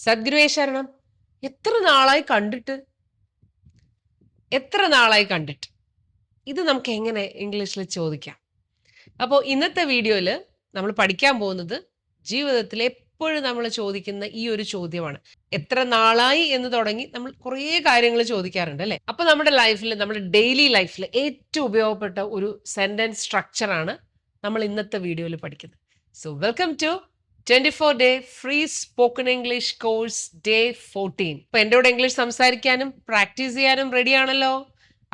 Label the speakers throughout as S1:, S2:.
S1: സദ്ഗുരുവേ ശരണം. എത്ര നാളായി കണ്ടിട്ട്? എത്ര നാളായി കണ്ടിട്ട്? ഇത് നമുക്ക് എങ്ങനെ ഇംഗ്ലീഷിൽ ചോദിക്കാം? അപ്പോൾ ഇന്നത്തെ വീഡിയോയിൽ നമ്മൾ പഠിക്കാൻ പോകുന്നത് ജീവിതത്തിൽ എപ്പോഴും നമ്മൾ ചോദിക്കുന്ന ഈ ഒരു ചോദ്യമാണ്. എത്ര നാളായി എന്ന് തുടങ്ങി നമ്മൾ കുറേ കാര്യങ്ങൾ ചോദിക്കാറുണ്ട് അല്ലേ? അപ്പോൾ നമ്മുടെ ലൈഫിൽ, നമ്മുടെ ഡെയിലി ലൈഫിൽ ഏറ്റവും ഉപയോഗപ്പെട്ട ഒരു സെന്റൻസ് സ്ട്രക്ചറാണ് നമ്മൾ ഇന്നത്തെ വീഡിയോയിൽ പഠിക്കുന്നത്. So welcome to 24-day free spoken English course day 14. അപ്പൊ എൻ്റെ കൂടെ ഇംഗ്ലീഷ് സംസാരിക്കാനും പ്രാക്ടീസ് ചെയ്യാനും റെഡി ആണല്ലോ?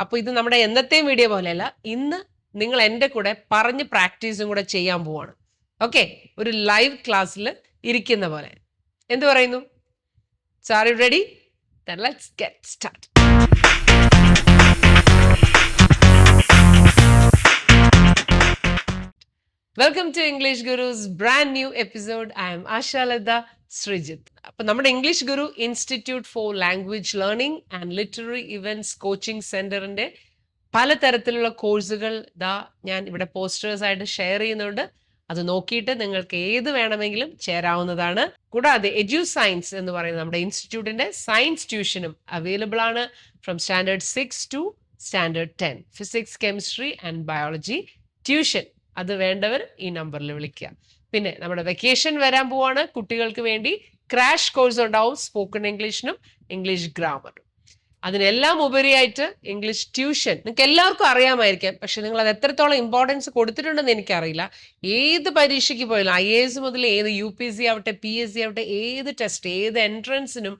S1: അപ്പൊ ഇത് നമ്മുടെ എന്നത്തെയും വീഡിയോ പോലെയല്ല, ഇന്ന് നിങ്ങൾ എൻ്റെ കൂടെ പറഞ്ഞ് പ്രാക്ടീസും കൂടെ ചെയ്യാൻ പോവാണ്. ഓക്കെ, ഒരു ലൈവ് ക്ലാസ്സിൽ ഇരിക്കുന്ന പോലെ. എന്ത് പറയുന്നു? Are you ready? Then let's get started. Welcome to English Gurus brand new episode. I am Ashalatha Sreejith. അപ്പൊ നമ്മുടെ English Guru institute for language learning and literary events coaching സെന്ററിന്റെ പലതരത്തിലുള്ള കോഴ്സുകൾ ഞാൻ ഇവിടെ പോസ്റ്റേഴ്സ് ആയിട്ട് ഷെയർ ചെയ്യുന്നുണ്ട്. അത് നോക്കിയിട്ട് നിങ്ങൾക്ക് ഏത് വേണമെങ്കിലും ചേരാവുന്നതാണ്. കൂടാതെ എഡ്യൂ സയൻസ് എന്ന് പറയുന്ന നമ്മുടെ ഇൻസ്റ്റിറ്റ്യൂട്ടിന്റെ സയൻസ് ട്യൂഷനും അവൈലബിൾ ആണ്. From standard 6 to standard 10 physics, chemistry and biology tuition. അത് വേണ്ടവർ ഈ നമ്പറിൽ വിളിക്കുക. പിന്നെ നമ്മുടെ വെക്കേഷൻ വരാൻ പോവാണ്. കുട്ടികൾക്ക് വേണ്ടി ക്രാഷ് കോഴ്സ് ഉണ്ടാവും, സ്പോക്കൺ ഇംഗ്ലീഷിനും ഇംഗ്ലീഷ് ഗ്രാമറും. അതിനെല്ലാം ഉപരിയായിട്ട് ഇംഗ്ലീഷ് ട്യൂഷൻ. നിങ്ങൾക്ക് എല്ലാവർക്കും അറിയാമായിരിക്കാം, പക്ഷെ നിങ്ങൾ അത് എത്രത്തോളം ഇമ്പോർട്ടൻസ് കൊടുത്തിട്ടുണ്ടെന്ന് എനിക്കറിയില്ല. ഏത് പരീക്ഷയ്ക്ക് പോയാലും, IAS മുതൽ ഏത് UPSC ആവട്ടെ, PSC ആവട്ടെ, ഏത് ടെസ്റ്റ്, ഏത് എൻട്രൻസിനും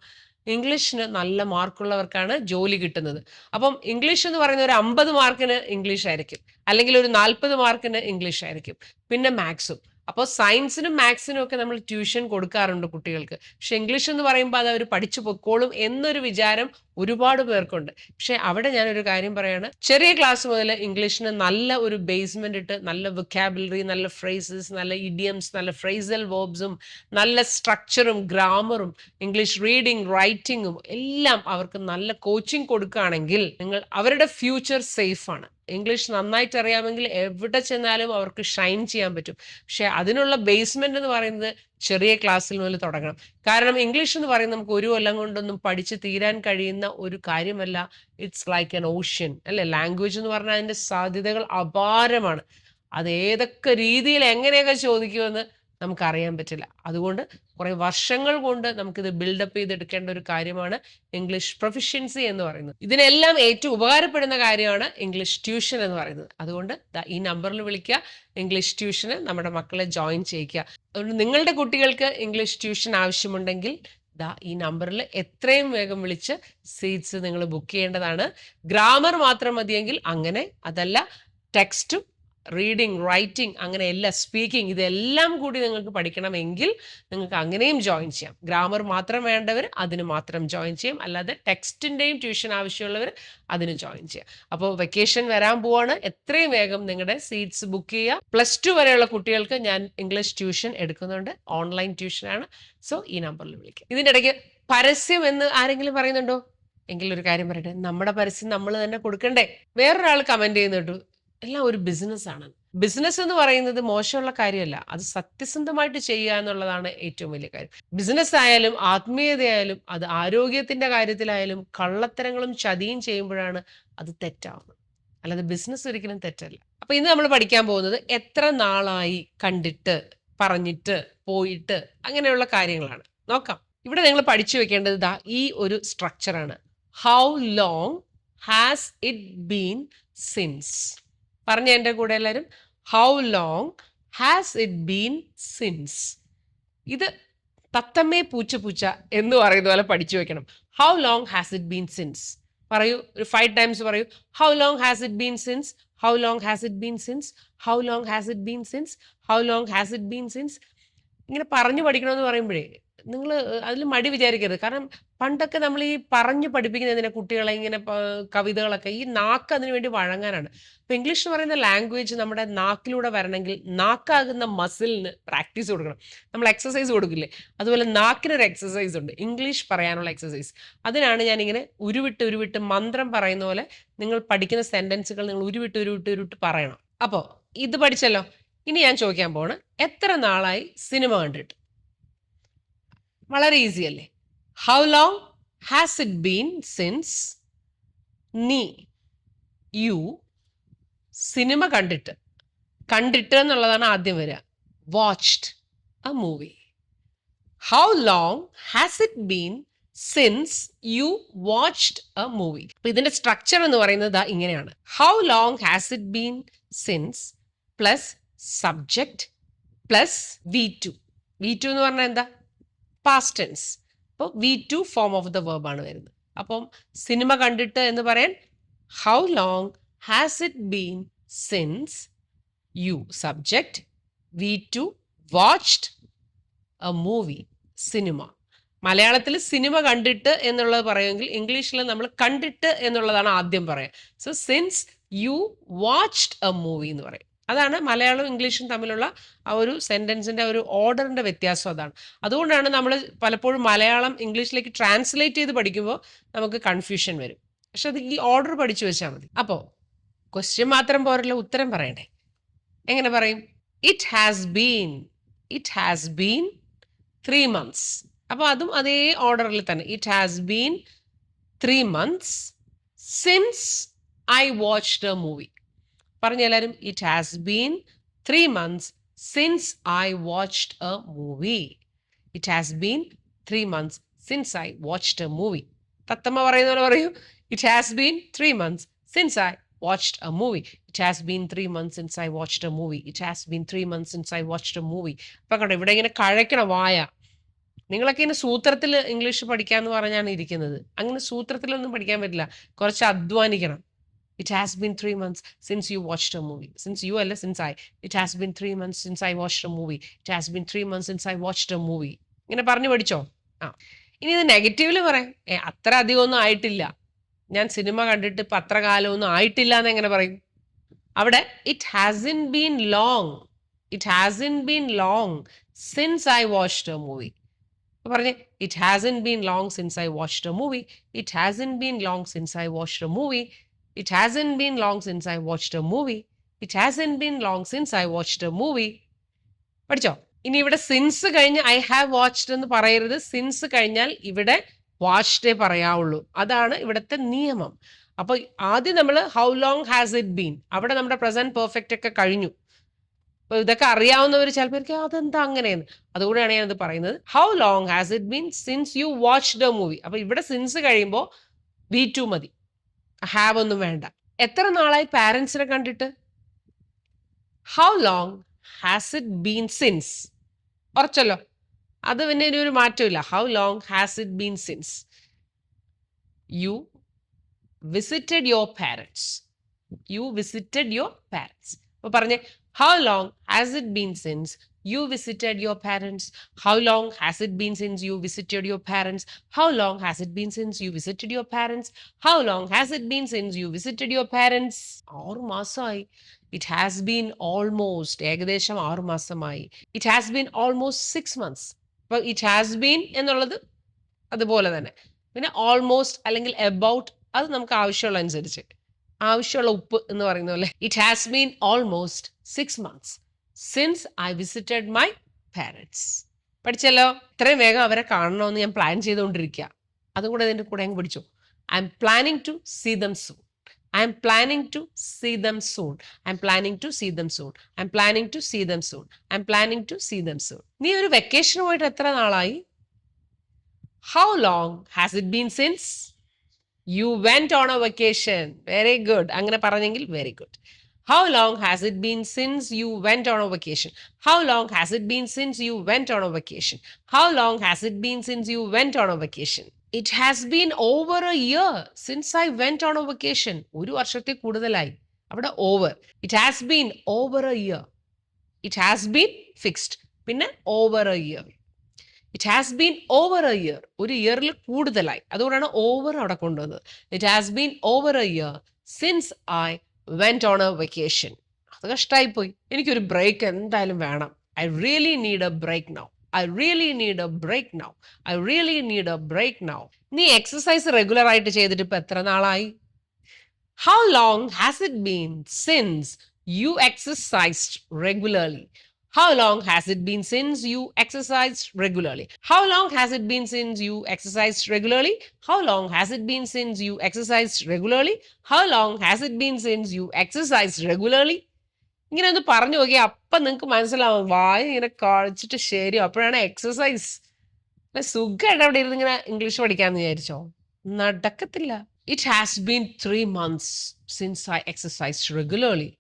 S1: ഇംഗ്ലീഷിന് നല്ല മാർക്കുള്ളവർക്കാണ് ജോലി കിട്ടുന്നത്. അപ്പം ഇംഗ്ലീഷ് എന്ന് പറയുന്ന ഒരു 50 മാർക്കിന് ഇംഗ്ലീഷ് ആയിരിക്കും, അല്ലെങ്കിൽ ഒരു 40 മാർക്കിന് ഇംഗ്ലീഷ് ആയിരിക്കും, പിന്നെ മാത്സും. അപ്പോൾ സയൻസിനും മാത്സിനും ഒക്കെ നമ്മൾ ട്യൂഷൻ കൊടുക്കാറുണ്ട് കുട്ടികൾക്ക്. പക്ഷെ ഇംഗ്ലീഷ് എന്ന് പറയുമ്പോൾ അത് അവർ പഠിച്ചു പൊക്കോളും എന്നൊരു വിചാരം ഒരുപാട് പേർക്കുണ്ട്. പക്ഷെ അവിടെ ഞാനൊരു കാര്യം പറയാണ്, ചെറിയ ക്ലാസ് മുതൽ ഇംഗ്ലീഷിന് നല്ല ഒരു ബേസ്മെന്റ് ഇട്ട്, നല്ല വൊക്കാബുലറി, നല്ല ഫ്രേസസ്, നല്ല ഇഡിയംസ്, നല്ല ഫ്രേസൽ വേർബ്സും, നല്ല സ്ട്രക്ചറും ഗ്രാമറും, ഇംഗ്ലീഷ് റീഡിങ് റൈറ്റിങ്ങും എല്ലാം അവർക്ക് നല്ല കോച്ചിങ് കൊടുക്കുകയാണെങ്കിൽ നിങ്ങൾ അവരുടെ ഫ്യൂച്ചർ സേഫ് ആണ്. ഇംഗ്ലീഷ് നന്നായിട്ട് അറിയാമെങ്കിൽ എവിടെ ചെന്നാലും അവർക്ക് ഷൈൻ ചെയ്യാൻ പറ്റും. പക്ഷെ അതിനുള്ള ബേസ്മെന്റ് എന്ന് പറയുന്നത് ചെറിയ ക്ലാസ്സിൽ മുതൽ തുടങ്ങണം. കാരണം ഇംഗ്ലീഷ് എന്ന് പറയുന്നത് നമുക്ക് ഒരു കൊല്ലം കൊണ്ടൊന്നും പഠിച്ച് തീരാൻ കഴിയുന്ന ഒരു കാര്യമല്ല. ഇറ്റ്സ് ലൈക്ക് എൻ ഓഷ്യൻ അല്ലെ? ലാംഗ്വേജ് എന്ന് പറഞ്ഞാൽ അതിന്റെ സാധ്യതകൾ അപാരമാണ്. അത് ഏതൊക്കെ രീതിയിൽ എങ്ങനെയൊക്കെ ചോദിക്കുമെന്ന് നമുക്കറിയാൻ പറ്റില്ല. അതുകൊണ്ട് കുറെ വർഷങ്ങൾ കൊണ്ട് നമുക്കിത് ബിൽഡപ്പ് ചെയ്തെടുക്കേണ്ട ഒരു കാര്യമാണ് ഇംഗ്ലീഷ് പ്രൊഫിഷ്യൻസി എന്ന് പറയുന്നത്. ഇതിനെല്ലാം ഏറ്റവും ഉപകാരപ്പെടുന്ന കാര്യമാണ് ഇംഗ്ലീഷ് ട്യൂഷൻ എന്ന് പറയുന്നത്. അതുകൊണ്ട് ഈ നമ്പറിൽ വിളിക്കുക, ഇംഗ്ലീഷ് ട്യൂഷന് നമ്മുടെ മക്കളെ ജോയിൻ ചെയ്യിക്കുക. അതുകൊണ്ട് നിങ്ങളുടെ കുട്ടികൾക്ക് ഇംഗ്ലീഷ് ട്യൂഷൻ ആവശ്യമുണ്ടെങ്കിൽ ഈ നമ്പറിൽ എത്രയും വേഗം വിളിച്ച് സീറ്റ്സ് നിങ്ങൾ ബുക്ക് ചെയ്യേണ്ടതാണ്. ഗ്രാമർ മാത്രം മതിയെങ്കിൽ അങ്ങനെ, അതല്ല ടെക്സ്റ്റും റീഡിങ് റൈറ്റിംഗ് അങ്ങനെ എല്ലാം, സ്പീക്കിംഗ്, ഇതെല്ലാം കൂടി നിങ്ങൾക്ക് പഠിക്കണമെങ്കിൽ നിങ്ങൾക്ക് അങ്ങനെയും ജോയിൻ ചെയ്യാം. ഗ്രാമർ മാത്രം വേണ്ടവർ അതിന് മാത്രം ജോയിൻ ചെയ്യാം, അല്ലാതെ ടെക്സ്റ്റിൻ്റെയും ട്യൂഷൻ ആവശ്യമുള്ളവർ അതിന് ജോയിൻ ചെയ്യാം. അപ്പോൾ വെക്കേഷൻ വരാൻ പോവാണ്. എത്രയും വേഗം നിങ്ങളുടെ സീറ്റ്സ് ബുക്ക് ചെയ്യുക. +2 വരെയുള്ള കുട്ടികൾക്ക് ഞാൻ ഇംഗ്ലീഷ് ട്യൂഷൻ എടുക്കുന്നുണ്ട്, ഓൺലൈൻ ട്യൂഷനാണ്. സോ ഈ നമ്പറിൽ വിളിക്കുക. ഇതിൻ്റെ ഇടയ്ക്ക് പരസ്യം എന്ന് ആരെങ്കിലും പറയുന്നുണ്ടോ? എങ്കിലൊരു കാര്യം പറയട്ടെ, നമ്മുടെ പരസ്യം നമ്മൾ തന്നെ കൊടുക്കണ്ടേ? വേറൊരാൾ കമന്റ് ചെയ്യുന്നുണ്ടോ, എല്ലാം ഒരു ബിസിനസ്സാണ്. ബിസിനസ് എന്ന് പറയുന്നത് മോശമുള്ള കാര്യമല്ല, അത് സത്യസന്ധമായിട്ട് ചെയ്യുക എന്നുള്ളതാണ് ഏറ്റവും വലിയ കാര്യം. ബിസിനസ് ആയാലും ആത്മീയതയായാലും അത് ആരോഗ്യത്തിന്റെ കാര്യത്തിലായാലും കള്ളത്തരങ്ങളും ചതിയും ചെയ്യുമ്പോഴാണ് അത് തെറ്റാവുന്നത്, അല്ലാതെ ബിസിനസ് ഒരിക്കലും തെറ്റല്ല. അപ്പൊ ഇന്ന് നമ്മൾ പഠിക്കാൻ പോകുന്നത് എത്ര നാളായി കണ്ടിട്ട്, പറഞ്ഞിട്ട്, പോയിട്ട്, അങ്ങനെയുള്ള കാര്യങ്ങളാണ്. നോക്കാം. ഇവിടെ നിങ്ങൾ പഠിച്ചു വെക്കേണ്ടത് ഈ ഒരു സ്ട്രക്ചറാണ്. How long has it been since. പറഞ്ഞ എൻ്റെ കൂടെ എല്ലാവരും, how long has it been since. ഇത് തത്തമ്മേ പൂച്ച പൂച്ച എന്ന് പറയുന്ന പോലെ പഠിച്ചു വെക്കണം. How long has it been since പറയൂ, ഒരു 5 times പറയൂ. How long has it been since, how long has it been since, how long has it been since, how long has it been since. ഇങ്ങനെ പറഞ്ഞു പഠിക്കണമെന്ന് പറയുമ്പോഴേ നിങ്ങൾ അതിൽ മടി വിചാരിക്കരുത്. കാരണം പണ്ടൊക്കെ നമ്മൾ ഈ പറഞ്ഞു പഠിപ്പിക്കുന്നതിനെ കുട്ടികളെ ഇങ്ങനെ കവിതകളൊക്കെ, ഈ നാക്ക് അതിനു വേണ്ടി വഴങ്ങാനാണ്. ഇപ്പൊ ഇംഗ്ലീഷ് എന്ന് പറയുന്ന ലാംഗ്വേജ് നമ്മുടെ നാക്കിലൂടെ വരണമെങ്കിൽ നാക്കാകുന്ന മസിലിന് പ്രാക്ടീസ് കൊടുക്കണം. നമ്മൾ എക്സസൈസ് കൊടുക്കില്ലേ, അതുപോലെ നാക്കിനൊരു എക്സസൈസ് ഉണ്ട്, ഇംഗ്ലീഷ് പറയാനുള്ള എക്സസൈസ്. അതിനാണ് ഞാനിങ്ങനെ ഉരുവിട്ട് ഉരുവിട്ട് മന്ത്രം പറയുന്ന പോലെ നിങ്ങൾ പഠിക്കുന്ന സെന്റൻസുകൾ നിങ്ങൾ ഉരുവിട്ട് ഉരുവിട്ട് ഉരുവിട്ട് പറയണം. അപ്പോൾ ഇത് പഠിച്ചല്ലോ. ഇനി ഞാൻ ചോദിക്കാൻ പോണ്, എത്ര നാളായി സിനിമ കണ്ടിട്ട്? വളരെ ഈസി അല്ലേ? How long has it been since നീ യു സിനിമ കണ്ടിട്ട് എന്നുള്ളതാണ് ആദ്യം വരിക. Watched a movie. How long has it been since you watched a movie. ഇതിന്റെ സ്ട്രക്ചർ എന്ന് പറയുന്നത് ഇങ്ങനെയാണ്. How long has it been since plus subject plus V2. V2 എന്ന് പറഞ്ഞാൽ എന്താ? Past tense. അപ്പോൾ V2 form of the verb ആണ് വരുന്നത്. അപ്പം സിനിമ കണ്ടിട്ട് എന്ന് പറയാൻ how long has it been since U subject V2 watched a movie cinema. മലയാളത്തിൽ സിനിമ കണ്ടിട്ട് എന്നുള്ളത് പറയുമെങ്കിൽ ഇംഗ്ലീഷിൽ നമ്മൾ കണ്ടിട്ട് എന്നുള്ളതാണ് ആദ്യം പറയുക. So since you watched a movie എന്ന് പറയും. അതാണ് മലയാളവും ഇംഗ്ലീഷും തമ്മിലുള്ള ആ ഒരു സെൻറ്റൻസിൻ്റെ ഒരു ഓർഡറിൻ്റെ വ്യത്യാസം അതാണ്. അതുകൊണ്ടാണ് നമ്മൾ പലപ്പോഴും മലയാളം ഇംഗ്ലീഷിലേക്ക് ട്രാൻസ്ലേറ്റ് ചെയ്ത് പഠിക്കുമ്പോൾ നമുക്ക് കൺഫ്യൂഷൻ വരും. പക്ഷെ അത് ഈ ഓർഡർ പഠിച്ചു വെച്ചാൽ മതി. അപ്പോൾ ക്വസ്റ്റ്യൻ മാത്രം പോരല്ലോ, ഉത്തരം പറയണ്ടേ. എങ്ങനെ പറയും? It has been 3 months. അപ്പോൾ അതും അതേ ഓർഡറിൽ തന്നെ. It has been 3 months since I watched a movie. പറഞ്ഞ എല്ലാവരും, it has been 3 months since I watched a movie. It has been 3 months since I watched a movie. തത്തമ്മ പറയുന്ന പോലെ പറയൂ, it has been 3 months since I watched a movie. It has been 3 months since I watched a movie. It has been 3 months since I watched a movie. അപ്പം കണ്ടോ, ഇവിടെ ഇങ്ങനെ കഴയ്ക്കണം വായ. നിങ്ങളൊക്കെ ഇങ്ങനെ സൂത്രത്തിൽ ഇംഗ്ലീഷ് പഠിക്കാമെന്ന് പറഞ്ഞാണ് ഇരിക്കുന്നത്. അങ്ങനെ സൂത്രത്തിലൊന്നും പഠിക്കാൻ പറ്റില്ല, കുറച്ച് അധ്വാനിക്കണം. It has been 3 months since you watched a movie. Since you അല്ല, since I. It has been 3 months since I watched a movie. It has been 3 months since I watched a movie. ഇങ്ങനെ പറഞ്ഞു പഠിച്ചോ? ഇനി ഇത് നെഗറ്റീവിൽ പറയാം. അത്ര അധികമൊന്നും ആയിട്ടില്ല, ഞാൻ സിനിമ കണ്ടിട്ട് ഇപ്പം അത്ര കാലമൊന്നും ആയിട്ടില്ല എന്ന് എങ്ങനെ പറയും? അവിടെ it hasn't been long since I watched a movie. പറഞ്ഞേ, it hasn't been long since I watched a movie. It hasn't been long since I watched a movie. It hasn't been long since I watched a movie. It hasn't been long since I watched a movie. പഠിച്ചോ? ഇനി ഇവിടെ since കഴിഞ്ഞ് I have watched എന്ന് പറയരുത്. Since കഴിഞ്ഞാൽ ഇവിടെ വാച്ച്ഡേ പറയാവുള്ളൂ. അതാണ് ഇവിടുത്തെ നിയമം. അപ്പോൾ ആദ്യം നമ്മൾ how long has it been, അവിടെ നമ്മുടെ പ്രസന്റ് പെർഫെക്റ്റ് ഒക്കെ കഴിഞ്ഞു. അപ്പോൾ ഇതൊക്കെ അറിയാവുന്നവർ ചിലപ്പോൾ അതെന്താ അങ്ങനെയെന്ന്. അതുകൂടെയാണ് ഞാനത് പറയുന്നത്. How long has it been since you watched a movie. അപ്പോൾ ഇവിടെ സിൻസ് കഴിയുമ്പോൾ V2 മതി, ഹാവ് ഒന്നും വേണ്ട. എത്ര നാളായി പാരൻസിനെ കണ്ടിട്ട്? How long has it been since. ഉറച്ചല്ലോ, അത് പിന്നെ ഒരു മാറ്റമില്ല. How long has it been since you visited your parents. അപ്പോൾ പറഞ്ഞേ, how long has it been since you visited your parents. How long has it been since you visited your parents. How long has it been since you visited your parents. How long has it been since you visited your parents. 6 മാസമായി. It has been almost, ഏകദേശം 6 മാസമായി. It has been almost 6 months. അപ്പോൾ it has been എന്നുള്ളത് അതുപോലെ തന്നെ. പിന്നെ almost അല്ലെങ്കിൽ about, അത് നമുക്ക് ആവശ്യമുള്ള അനുസരിച്ച്, ആവശ്യമുള്ള ഉപ്പ് എന്ന് പറയുന്ന പോലെ. It has been almost 6 months since I visited my parents. പഠിച്ചല്ലോ? ഇത്രയും വേഗം അവരെ കാണണമെന്ന് ഞാൻ പ്ലാൻ ചെയ്തുകൊണ്ടിരിക്കുക. അതും കൂടെ ഇതിൻ്റെ കൂടെ അങ്ങ് പഠിച്ചു. I'm planning to see them soon. I'm planning to see them soon. I'm planning to see them soon. I'm planning to see them soon. I'm planning to see them soon. നീ ഒരു vacation പോയിട്ട് എത്ര നാളായി? How long has it been since you went on a vacation? Very good. അങ്ങനെ പറഞ്ഞെങ്കിൽ very good. How long has it been since you went on a vacation? How long has it been since you went on a vacation? How long has it been since you went on a vacation? It has been over a year since I went on a vacation. ഒരു വർഷത്തിൽ കൂടുതലായി. അവിടെ over. It has been over a year. It has been fixed. പിന്നെ over a year. It has been over a year. ഒരു ഇയറിൽ കൂടുതലായി. അതുകൊണ്ടാണ് over അവിടെ കൊണ്ടുവന്നത്. It has been over a year since I went on a vacation. അത് കഷ്ടമായിപ്പോയി. എനിക്കൊരു break എന്തായാലും വേണം. I really need a break now. I really need a break now. I really need a break now. നീ exercise regular ആയിട്ട് ചെയ്തിട്ട് ഇപ്പം എത്ര നാളായി? How long has it been since you exercised regularly? How long has it been since you exercised regularly? How long has it been since you exercised regularly? How long has it been since you exercised regularly? How long has it been since you exercised regularly? ഇങ്ങനെ ഒന്ന് പറഞ്ഞു നോക്കി, അപ്പം നിങ്ങൾക്ക് മനസ്സിലാവും. വായ ഇങ്ങനെ കഴിച്ചിട്ട് ശരി, അപ്പോഴാണ് എക്സസൈസ്. സുഖമായിട്ട് അവിടെ ഇരുന്ന് ഇങ്ങനെ ഇംഗ്ലീഷ് പഠിക്കാന്ന് വിചാരിച്ചോ? നടക്കത്തില്ല. It has been 3 months since I exercised regularly.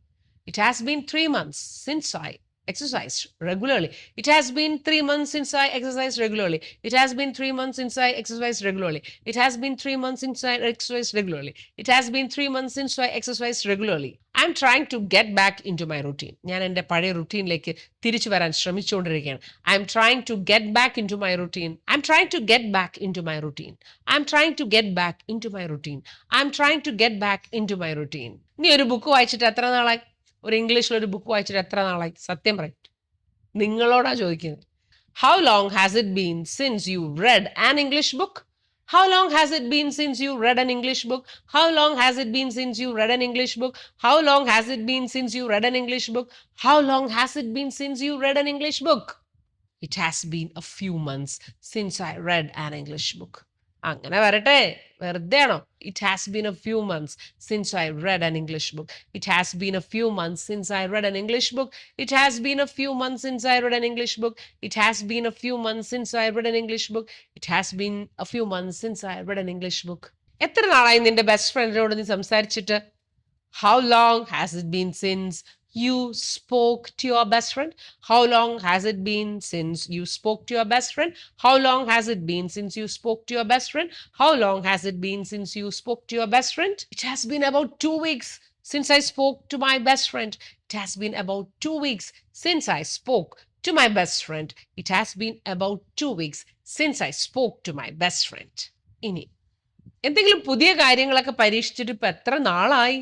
S1: It has been 3 months since I exercised regularly. It has been 3 months since I exercised regularly. It has been 3 months since I exercised regularly. It has been 3 months since I exercised regularly. It has been 3 months since I exercised regularly. I'm trying to get back into my routine. ഞാൻ എൻ്റെ പഴയ റുട്ടീനിലേക്ക് തിരിച്ചു വരാൻ ശ്രമിച്ചുകൊണ്ടിരിക്കുകയാണ്. I'm trying to get back into my routine. I'm trying to get back into my routine. I'm trying to get back into my routine. I'm trying to get back into my routine. നീ ഒരു book വായിച്ചിട്ട് എത്ര നാളായി? ഒരു ഇംഗ്ലീഷിലൊരു book വായിച്ചിട്ട് എത്ര നാളായി? സത്യം പറയും, നിങ്ങളോടാ ചോദിക്കുന്നത്. How long has it been since you read an English book? How long has it been since you read an English book? How long has it been since you read an English book? How long has it been since you read an English book? How long has it been since you read an English book? It has been a few months since I read an English book. അങ്ങനെ വരട്ടെ, വെറുതെ ആണോ? It has been a few months since I read an English book. It has been a few months since I read an English book. It has been a few months since I read an English book. It has been a few months since I read an English book. It has been a few months since I read an English book. എത്ര നാളായി നിന്റെ best ഫ്രണ്ടിനോട് നീ സംസാരിച്ചിട്ട്? How long has it been since you spoke to your best friend? How long has it been since you spoke to your best friend? How long has it been since you spoke to your best friend? How long has it been since you spoke to your best friend? It has been about 2 weeks since I spoke to my best friend. It has been about 2 weeks since I spoke to my best friend. It has been about 2 weeks since I spoke to my best friend. ഇനി എന്തെങ്കിലും പുതിയ കാര്യങ്ങളൊക്കെ പരീക്ഷിച്ചിട്ട് ഇപ്പൊ എത്ര നാളായി?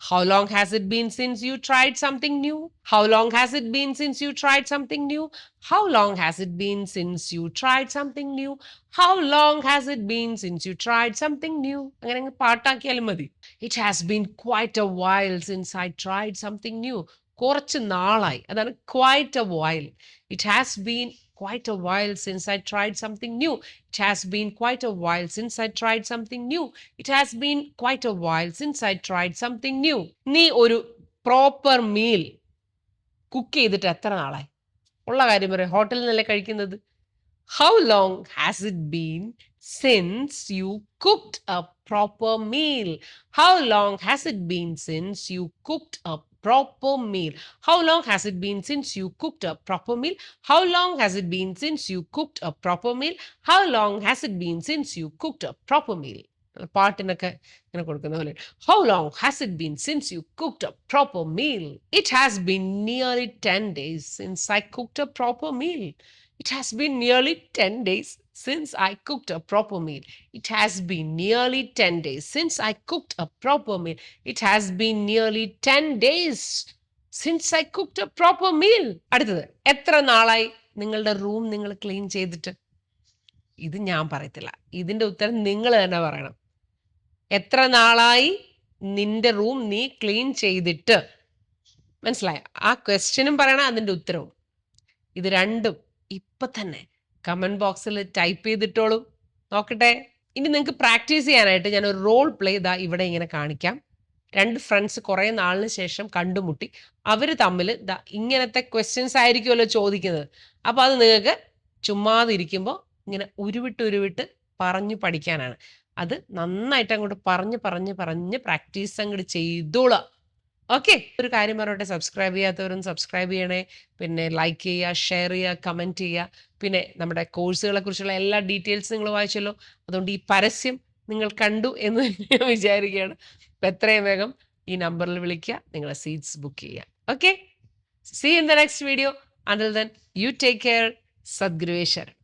S1: How long has it been since you tried something new? How long has it been since you tried something new? How long has it been since you tried something new? How long has it been since you tried something new? അങ്ങനെ പാട്ടാക്കിയാലും മതി. It has been quite a while since I tried something new. കുറച്ച് നാളായി, അതാണ് quite a while. It has been quite a while since I tried something new. It has been quite a while since I tried something new. It has been quite a while since I tried something new. നീ ഒരു proper meal cook ചെയ്തിട്ട് എത്ര നാളായി? ഉള്ള കാര്യം പറയാം, ഹോട്ടലിൽ നിന്നല്ലേ കഴിക്കുന്നത്. How long has it been since you cooked a proper meal? How long has it been since you cooked a proper meal? How long has it been since you cooked a proper meal? How long has it been since you cooked a proper meal? How long has it been since you cooked a proper meal? പാട്ടിനൊക്കെ ഇങ്ങനെ കൊടുക്കുന്ന പോലെ. How long has it been since you cooked a proper meal? It has been nearly 10 days since I cooked a proper meal. It has been nearly 10 days since I cooked a proper meal. It has been nearly 10 days since I cooked a proper meal. It has been nearly 10 days since I cooked a proper meal. അടുത്തത്, എത്ര നാളായി നിങ്ങളുടെ room നിങ്ങൾ clean ചെയ്തിട്ട്? ഇത് ഞാൻ പറയത്തില്ല, ഇതിന്റെ ഉത്തരം നിങ്ങൾ തന്നെ പറയണം. എത്ര നാളായി നിന്റെ റൂം നീ ക്ലീൻ ചെയ്തിട്ട്? മനസ്സിലായോ? ആ ക്വസ്റ്റ്യനും പറയണം, അതിന്റെ ഉത്തരവും. ഇത് രണ്ടും ഇപ്പൊ തന്നെ കമന്റ് ബോക്സിൽ ടൈപ്പ് ചെയ്തിട്ടോളൂ. നോക്കട്ടെ. ഇനി നിങ്ങൾക്ക് പ്രാക്ടീസ് ചെയ്യാനായിട്ട് ഞാൻ ഒരു റോൾ പ്ലേ ഇതാ ഇവിടെ ഇങ്ങനെ കാണിക്കാം. 2 ഫ്രണ്ട്സ് കുറെ നാളിന് ശേഷം കണ്ടുമുട്ടി. അവർ തമ്മിൽ ഇങ്ങനത്തെ ക്വസ്റ്റ്യൻസ് ആയിരിക്കുമല്ലോ ചോദിക്കുന്നത്. അപ്പൊ അത് നിങ്ങൾക്ക് ചുമ്മാതിരിക്കുമ്പോൾ ഇങ്ങനെ ഉരുവിട്ട് പറഞ്ഞു പഠിക്കാനാണ്. അത് നന്നായിട്ട് അങ്ങോട്ട് പറഞ്ഞ് പ്രാക്ടീസ് അങ്ങോട്ട് ചെയ്തോളാം. ഓക്കെ, ഒരു കാര്യം പറഞ്ഞോട്ടെ, സബ്സ്ക്രൈബ് ചെയ്യാത്തവരൊന്ന് സബ്സ്ക്രൈബ് ചെയ്യണേ. പിന്നെ ലൈക്ക് ചെയ്യുക, ഷെയർ ചെയ്യുക, കമൻറ്റ് ചെയ്യുക. പിന്നെ നമ്മുടെ കോഴ്സുകളെ കുറിച്ചുള്ള എല്ലാ ഡീറ്റെയിൽസും നിങ്ങൾ വായിച്ചല്ലോ. അതുകൊണ്ട് ഈ പരസ്യം നിങ്ങൾ കണ്ടു എന്ന് ഞാൻ വിചാരിക്കുകയാണ്. അപ്പം എത്രയും വേഗം ഈ നമ്പറിൽ വിളിക്കുക, നിങ്ങളെ സീറ്റ്സ് ബുക്ക് ചെയ്യുക. Okay, see in the next video. Until then you take care. സദ്ഗുരുവേശ്വരൻ.